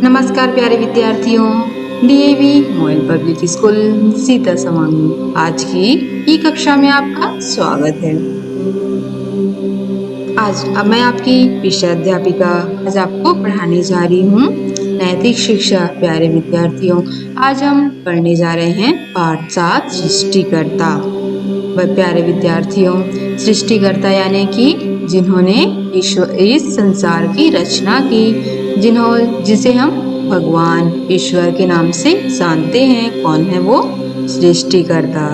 नमस्कार प्यारे विद्यार्थियों, DAV model public school Sita समांगी आज की ई कक्षा में आपका स्वागत है। आज अब मैं आपकी विषय अध्यापिका आज आपको पढ़ाने जा रही हूँ नैतिक शिक्षा। प्यारे विद्यार्थियों, आज हम पढ़ने जा रहे हैं पाठ 7 सृष्टिकर्ता। प्यारे विद्यार्थियों, सृष्टिकर्ता यानी कि जिन्होंने इस संसार की रचना की, जिसे हम भगवान ईश्वर के नाम से जानते हैं। कौन है वो? सृष्टिकर्ता।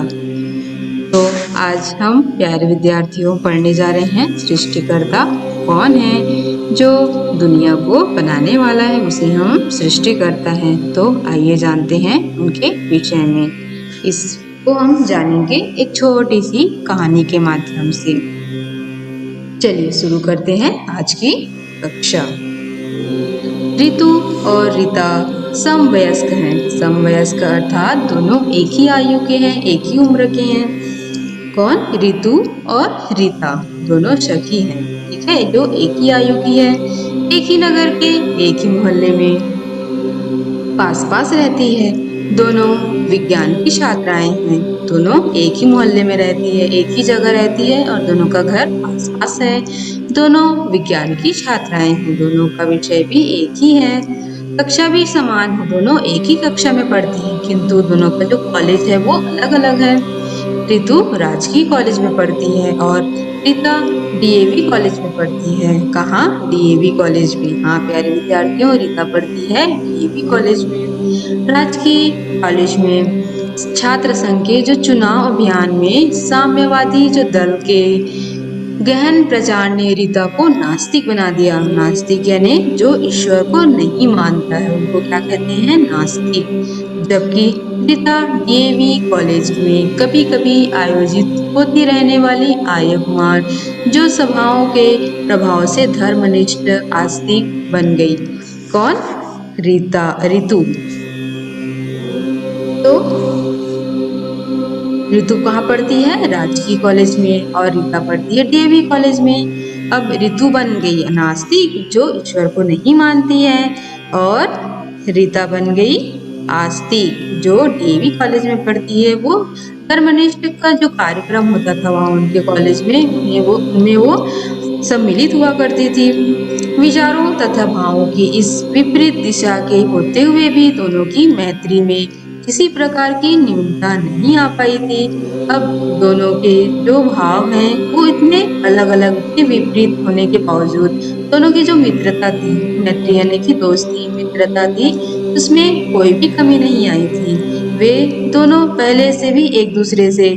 तो आज हम प्यारे विद्यार्थियों पढ़ने जा रहे हैं सृष्टिकर्ता कौन है। जो दुनिया को बनाने वाला है उसे हम सृष्टिकर्ता हैं। तो आइए जानते हैं उनके विषय में। इसको हम जानेंगे एक छोटी सी कहानी के माध्यम से। चलिए शुरू करते हैं आज की कक्षा। ऋतु और रीता समवयस्क हैं। समवयस्क अर्थात दोनों एक ही आयु के हैं, एक ही उम्र के हैं। कौन? ऋतु और रीता दोनों सखी हैं, ठीक है, जो एक ही आयु की है, एक ही नगर के, एक ही मोहल्ले में पास पास रहती है। दोनों विज्ञान की छात्राएं हैं। दोनों एक ही मोहल्ले में रहती है, एक ही जगह रहती है और दोनों का घर पास पास है। दोनों विज्ञान की छात्राएं हैं। दोनों का विषय भी एक ही है, कक्षा भी समान है। दोनों एक ही कक्षा में पढ़ती हैं, किंतु दोनों का जो कॉलेज है वो अलग अलग है। ऋतु राजकीय कॉलेज में पढ़ती है और रीता डीएवी कॉलेज में पढ़ती है। कहाँ? डीएवी कॉलेज में। हाँ प्यारे विद्यार्थियों, रीता पढ़ती है डीएवी कॉलेज में। राजकीय कॉलेज में छात्र संघ के जो चुनाव अभियान में साम्यवादी जो दल के गहन प्रचार ने रीता को नास्तिक बना दिया। नास्तिक यानी जो ईश्वर को नहीं मानता है, उनको क्या कहते हैं? नास्तिक। जबकि रीता डीएवी कॉलेज में कभी कभी आयोजित होती रहने वाली आर्यकुमार जो सभाओं के प्रभाव से धर्मनिष्ठ आस्तिक बन गई। कौन? ऋतु। तो ऋतु कहाँ पढ़ती है? राजकीय कॉलेज में और रीता पढ़ती है डीएवी कॉलेज में। अब ऋतु बन गई नास्तिक जो ईश्वर को नहीं मानती है और रीता बन गई आस्तिक जो डीएवी कॉलेज में पढ़ती है। वो धर्मनिष्ठ का जो कार्यक्रम होता था वहाँ उनके कॉलेज में उनमें वो सम्मिलित हुआ करती थी। विचारों तथा भावों की इस विपरीत दिशा के होते हुए भी दोनों की मैत्री में किसी प्रकार की न्यूनता नहीं आ पाई थी। अब दोनों के जो भाव हैं वो इतने अलग अलग के विपरीत होने के बावजूद दोनों की जो मित्रता थी, मैत्री यानी कि दोस्ती मित्रता थी, उसमें कोई भी कमी नहीं आई थी। वे दोनों पहले से भी एक दूसरे से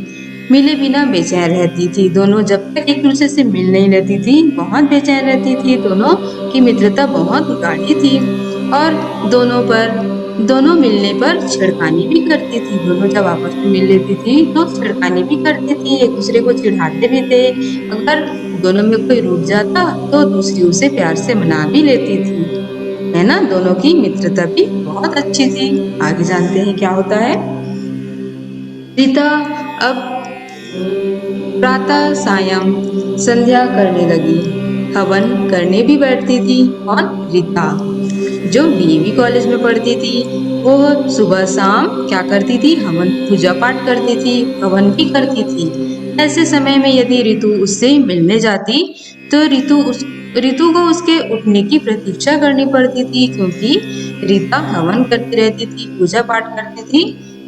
मिले बिना बेचैन रहती थी। दोनों जब तक एक दूसरे से मिल नहीं लेती थी बहुत बेचैन रहती थी। दोनों की मित्रता बहुत गाढ़ी थी और दोनों मिलने पर छिड़खानी भी करती थी। दोनों जब आपस में मिल लेती थी तो छिड़खानी भी करती थी, एक दूसरे को चिढ़ाते भी थे। अगर दोनों में कोई रूठ जाता तो दूसरी उसे प्यार से मना भी लेती थी, है ना। दोनों की मित्रता भी बहुत अच्छी थी। आगे जानते हैं क्या होता है। रीता अब प्रातः सायं संध्या करने लगी, हवन करने भी बैठती थी। और रीता जो डीएवी कॉलेज में पढ़ती थी वो सुबह शाम क्या करती थी? हवन पूजा पाठ करती थी, हवन भी करती थी। ऐसे समय में यदि ऋतु उससे मिलने जाती तो ऋतु को उसके उठने की प्रतीक्षा करनी पड़ती थी, क्योंकि रीता हवन करती रहती थी, पूजा पाठ करती थी।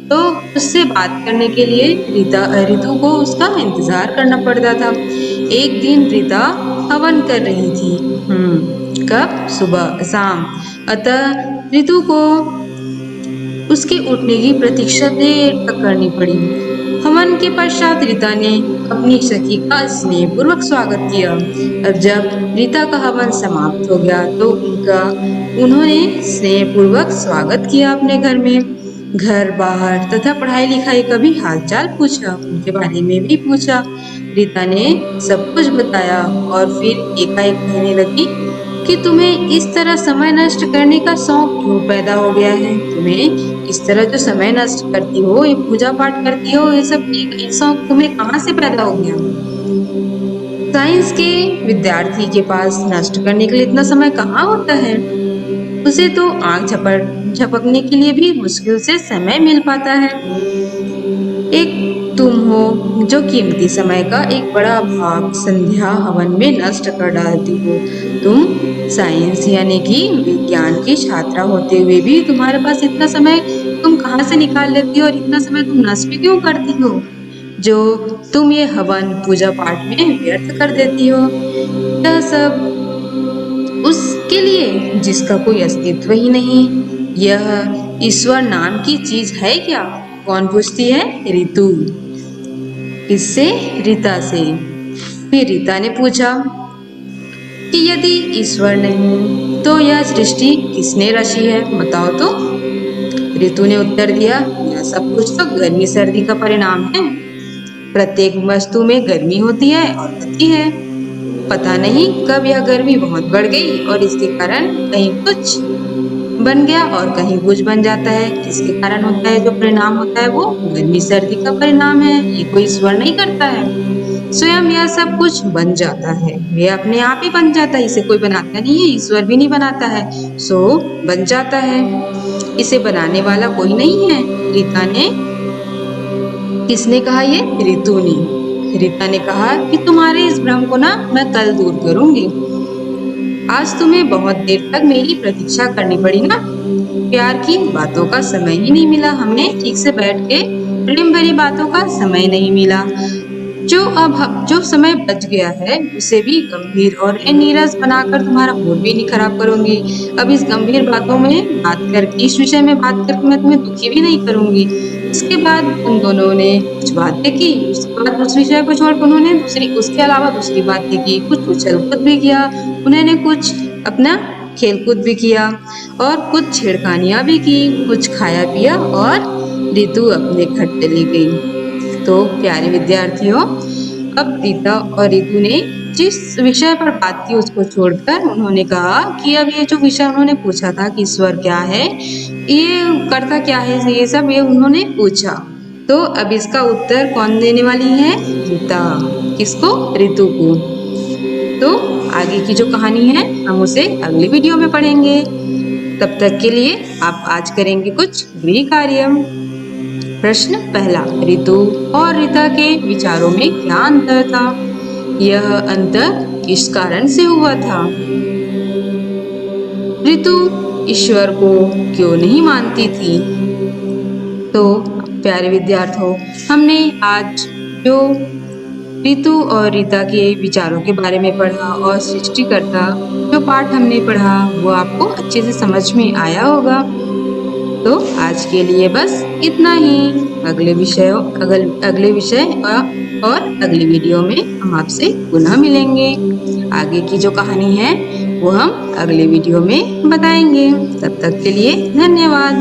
तो उससे बात करने के लिए ऋतु को उसका इंतजार करना पड़ता था। एक दिन रीता हवन कर रही थी। कब? सुबह शाम। अतः ऋतु को उसके उठने की प्रतीक्षा देर तक करनी पड़ी। हवन के पश्चात रीता ने अपनी सखी का स्नेहपूर्वक स्वागत किया। अब जब रीता का हवन समाप्त हो गया तो उन्होंने स्नेहपूर्वक स्वागत किया अपने घर में। घर बाहर तथा पढ़ाई लिखाई का भी हालचाल पूछा, उनके बारे में भी पूछा। रीता ने सब कुछ बताया और फिर एकाएक कहने लगी कि तुम्हें इस तरह समय नष्ट करने का शौक क्यों पैदा हो गया है? तुम्हें इस तरह जो समय नष्ट करती हो, ये पूजा पाठ करती हो, ये सब शौक तुम्हें कहाँ से पैदा हो गया? साइंस के विद्यार्थी के पास नष्ट करने के लिए इतना समय कहाँ होता है? उसे तो आंख झपकने के लिए भी मुश्किल से समय मिल पाता है। एक तुम हो जो कीमती समय का एक बड़ा भाग संध्या हवन में नष्ट कर डालती हो। तुम साइंस यानी कि विज्ञान की छात्रा होते हुए भी तुम्हारे पास इतना समय तुम कहाँ से निकाल लेती हो और इतना समय तुम नष्ट क्यों करती हो, जो तुम ये हवन पूजा पाठ में व्यर्थ कर देती हो। यह सब उसके लिए जिसका कोई अस्तित्व ही नहीं। यह ईश्वर नाम की चीज है क्या? कौन पूछती है? ऋतु। किससे? रीता से। फिर रीता ने पूछा कि यदि ईश्वर नहीं तो यह सृष्टि किसने रची है, बताओ तो। ऋतु ने उत्तर दिया, यह सब कुछ तो गर्मी सर्दी का परिणाम है। प्रत्येक वस्तु में गर्मी होती है और गति है। पता नहीं कब यह गर्मी बहुत बढ़ गई और इसके कारण कहीं कुछ बन गया और कहीं कुछ बन जाता है। किसके कारण होता है? जो परिणाम होता है वो गर्मी सर्दी का परिणाम है। ये कोई ईश्वर नहीं करता है। स्वयं यह सब कुछ बन जाता है, ये अपने आप ही बन जाता है, इसे कोई बनाता नहीं है, ईश्वर भी नहीं बनाता है, सो बन जाता है। इसे बनाने वाला कोई नहीं है। रीता ने, किसने कहा ये? ऋतु ने। रीता ने कहा कि तुम्हारे इस भ्रम को ना मैं कल दूर करूंगी। आज तुम्हें बहुत देर तक मेरी प्रतीक्षा करनी पड़ी ना। प्यार की बातों का समय ही नहीं मिला, हमें ठीक से बैठ के प्रेम भरी बातों का समय नहीं मिला। जो समय बच गया है उसे भी गंभीर और नीरस बनाकर तुम्हारा मूड भी नहीं खराब करूंगी। अब इस गंभीर बातों में बात करके, इस विषय में बात करके मैं तुम्हें दुखी भी नहीं करूंगी। इसके बाद उन दोनों ने कुछ बातें की। उसके बाद उस विषय को छोड़कर उन्होंने उसके अलावा दूसरी बातें की। कुछ उछल कूद भी किया, उन्होंने कुछ अपना खेल कूद भी किया और कुछ छेड़खानियां भी की। कुछ खाया पिया और ऋतु अपने घर चली गई। तो प्यारे विद्यार्थियों, अब रीता और ऋतु ने जिस विषय पर बात की उसको छोड़कर उन्होंने कहा कि अब ये जो विषय उन्होंने पूछा था कि ईश्वर क्या है, ये करता क्या है, ये सब ये उन्होंने पूछा। तो अब इसका उत्तर कौन देने वाली है? रीता। किसको? ऋतु को। तो आगे की जो कहानी है हम उसे अगली वीडियो में पढ़ेंगे। तब तक के लिए आप आज करेंगे कुछ गृह कार्य। प्रश्न पहला, ऋतु और रीता के विचारों में क्या अंतर था? यह अंतर किस कारण से हुआ था? ऋतु ईश्वर को क्यों नहीं मानती थी? तो प्यारे विद्यार्थियों, हमने आज जो ऋतु और रीता के विचारों के बारे में पढ़ा और सृष्टिकर्ता जो पाठ हमने पढ़ा वो आपको अच्छे से समझ में आया होगा। तो आज के लिए बस इतना ही। अगले विषय और अगली वीडियो में हम आपसे पुनः मिलेंगे। आगे की जो कहानी है वो हम अगले वीडियो में बताएंगे। तब तक के लिए धन्यवाद।